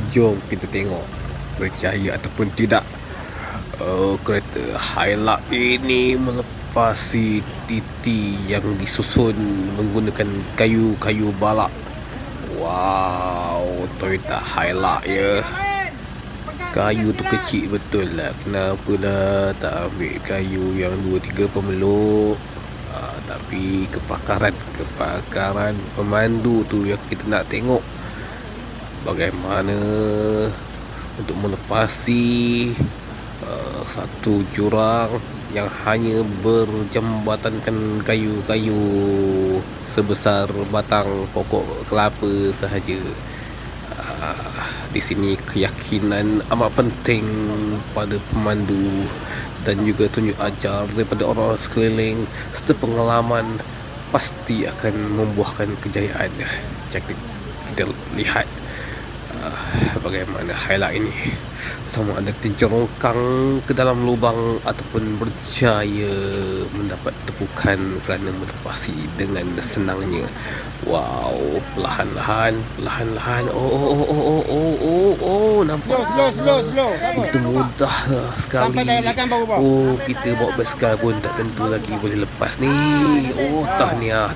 Jom kita tengok percaya ataupun tidak, kereta Hilux ini melepasi titi yang disusun menggunakan kayu-kayu balak. Wow, Toyota Hilux ya. Kayu tu kecil betul lah. Kenapa lah tak ambil kayu yang 2-3 pemeluk? Tapi kepakaran pemandu tu yang kita nak tengok bagaimana untuk melepasi satu jurang yang hanya berjambatankan kayu-kayu sebesar batang pokok kelapa sahaja. Di sini keyakinan amat penting pada pemandu dan juga tunjuk ajar daripada orang sekeliling serta pengalaman pasti akan membuahkan kejayaan. Kita lihat bagaimana Hilux ini sama ada terjerongkang ke dalam lubang ataupun berjaya mendapat tepukan kerana melepasi dengan senangnya. Wow, perlahan-lahan. Oh, nampak Slow. itu mudah sekali. Sampai dari belakang baru bawa. Oh, kita bawa basikal pun tak tentu lagi boleh lepas ni. Oh, tahniah.